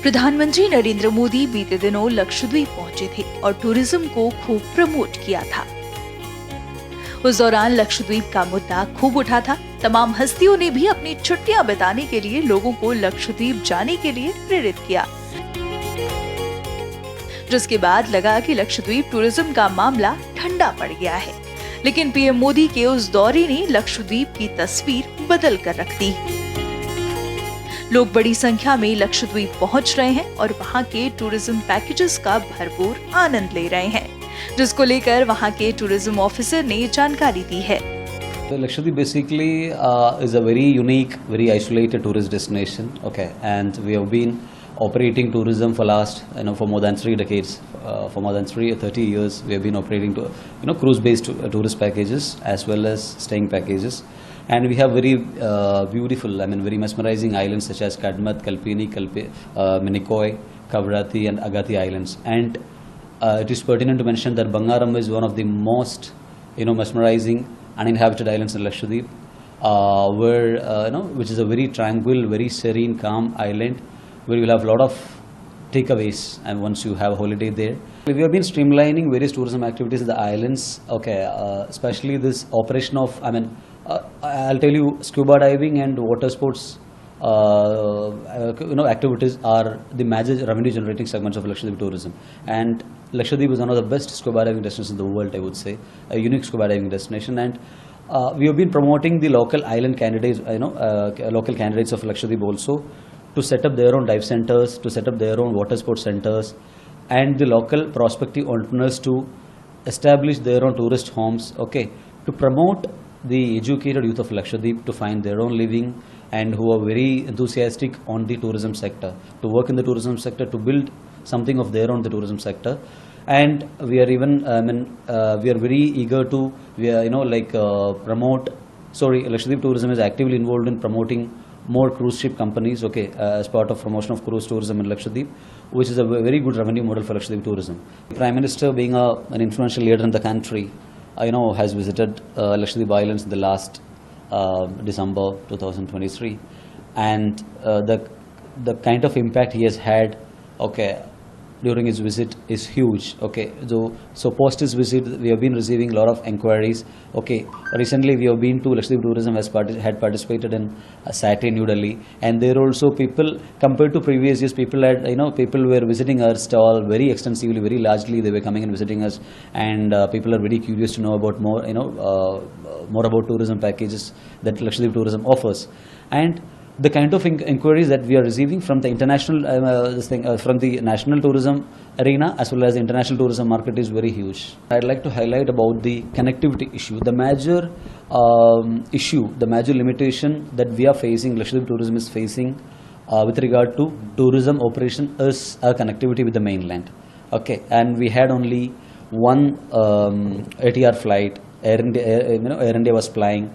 प्रधानमंत्री नरेंद्र मोदी बीते दिनों लक्षद्वीप पहुंचे थे और टूरिज्म को खूब प्रमोट किया था। उस दौरान लक्षद्वीप का मुद्दा खूब उठा था। तमाम हस्तियों ने भी अपनी छुट्टियां बिताने के लिए लोगों को लक्षद्वीप जाने के लिए प्रेरित किया, जिसके बाद लगा कि लक्षद्वीप टूरिज्म का मामला ठंडा पड़ गया है। लेकिन पीएम मोदी के उस दौरे ने लक्षद्वीप की तस्वीर बदल कर रख दी। लोग बड़ी संख्या में लक्षद्वीप पहुंच रहे हैं और वहां के टूरिज्म पैकेजेस का भरपूर आनंद ले रहे हैं, जिसको लेकर वहां के टूरिज्म ऑफिसर ने जानकारी दी है। Lakshadweep basically is a very unique, very isolated tourist destination. Okay, and we have been operating tourism for last, for more than 3 decades. For more than 30 years, we have been operating cruise-based tourist packages as well as staying packages. And we have very beautiful, very mesmerizing islands such as Kadmat, Kalpini, Minicoy, Kavrati and Agati islands. And it is pertinent to mention that Bangaram is one of the most mesmerizing uninhabited islands in Lakshadweep, which is a very tranquil, very serene, calm island where you will have a lot of takeaways and once you have a holiday there. We have been streamlining various tourism activities in the islands, especially this operation of, I'll tell you, scuba diving and water sports activities are the major revenue generating segments of Lakshadweep tourism. And Lakshadweep is one of the best scuba diving destinations in the world, I would say, a unique scuba diving destination. And we have been promoting the local island candidates, local candidates of Lakshadweep also, to set up their own dive centers, to set up their own water sports centers, and the local prospective entrepreneurs to establish their own tourist homes, to promote the educated youth of Lakshadweep to find their own living and who are very enthusiastic on the tourism sector, to work in the tourism sector, to build something of their own in the tourism sector. And we are even, we are very eager to, promote, Lakshadweep tourism is actively involved in promoting more cruise ship companies, as part of promotion of cruise tourism in Lakshadweep, which is a very good revenue model for Lakshadweep tourism. The Prime Minister, being an influential leader in the country, has visited Lakshadweep Islands in the last December 2023, and the kind of impact he has had, during his visit is huge. So post his visit, we have been receiving a lot of inquiries. Recently we have been to Lakshadweep Tourism had participated in SATE in New Delhi, and there also people, compared to previous years, people were visiting our stall very extensively, very largely. They were coming and visiting us, and people are very curious to know about more, more about tourism packages that Lakshadweep Tourism offers. And the kind of inquiries that we are receiving from the international, from the national tourism arena as well as the international tourism market is very huge. I'd like to highlight about the connectivity issue. The major issue, the major limitation that we are facing, Lakshadweep Tourism is facing with regard to tourism operation is connectivity with the mainland. And we had only one ATR flight. Air India was flying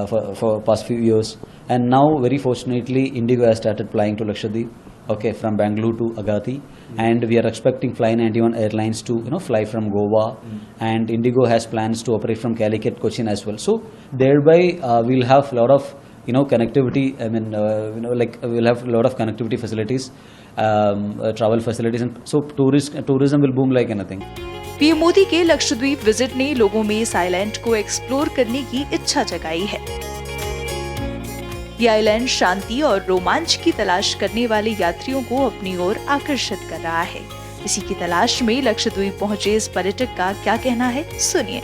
for past few years, and now very fortunately Indigo has started flying to Lakshadweep, from Bangalore to Agati, and we are expecting Fly91 Airlines to fly from Goa, and Indigo has plans to operate from Calicut, Cochin as well. So thereby we'll have a lot of connectivity. We'll have a lot of connectivity facilities, travel facilities, and so tourism will boom like anything. PM Modi के Lakshadweep visit ने लोगों में इस island को explore करने की इच्छा जगाई है। ये आइलैंड शांति और रोमांच की तलाश करने वाले यात्रियों को अपनी ओर आकर्षित कर रहा है। इसी की तलाश में लक्षद्वीप पहुंचे इस पर्यटक का क्या कहना है, सुनिए।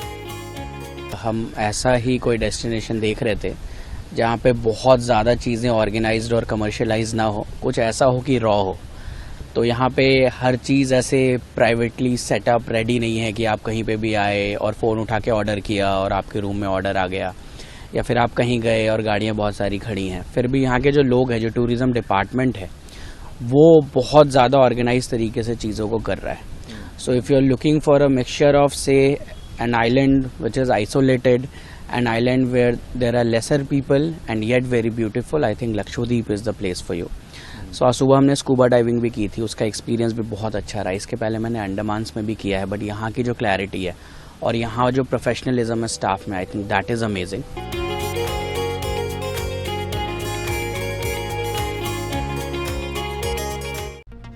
हम ऐसा ही कोई डेस्टिनेशन देख रहे थे जहाँ पे बहुत ज़्यादा चीज़ें ऑर्गेनाइज्ड और कमर्शियलाइज ना हो, कुछ ऐसा हो कि रॉ हो। तो यहाँ पे हर चीज़ ऐसे प्राइवेटली सेटअप रेडी नहीं है कि आप कहीं पे भी आए और फ़ोन उठा के ऑर्डर किया और आपके रूम में ऑर्डर आ गया, या फिर आप कहीं गए और गाड़ियाँ बहुत सारी खड़ी हैं। फिर भी यहाँ के जो लोग हैं, जो टूरिज़्म डिपार्टमेंट है, वो बहुत ज़्यादा ऑर्गेनाइज तरीके से चीज़ों को कर रहा है। So if you are looking for a mixture of say an island which is isolated, an island where there are lesser people and yet very beautiful, I think Lakshadweep is the place for you. So आज सुबह हमने scuba diving भी की थी, उसका experience भी बहुत अच्छा रहा। इसके पहले मैंने अंडमान्स में भी किया है, बट यहाँ की जो क्लैरिटी है और यहाँ जो प्रोफेशनलिज्म है स्टाफ में, I think that is amazing.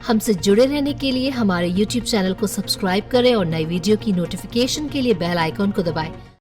हमसे जुड़े रहने के लिए हमारे YouTube चैनल को सब्सक्राइब करें और नई वीडियो की नोटिफिकेशन के लिए बेल आइकॉन को दबाएं।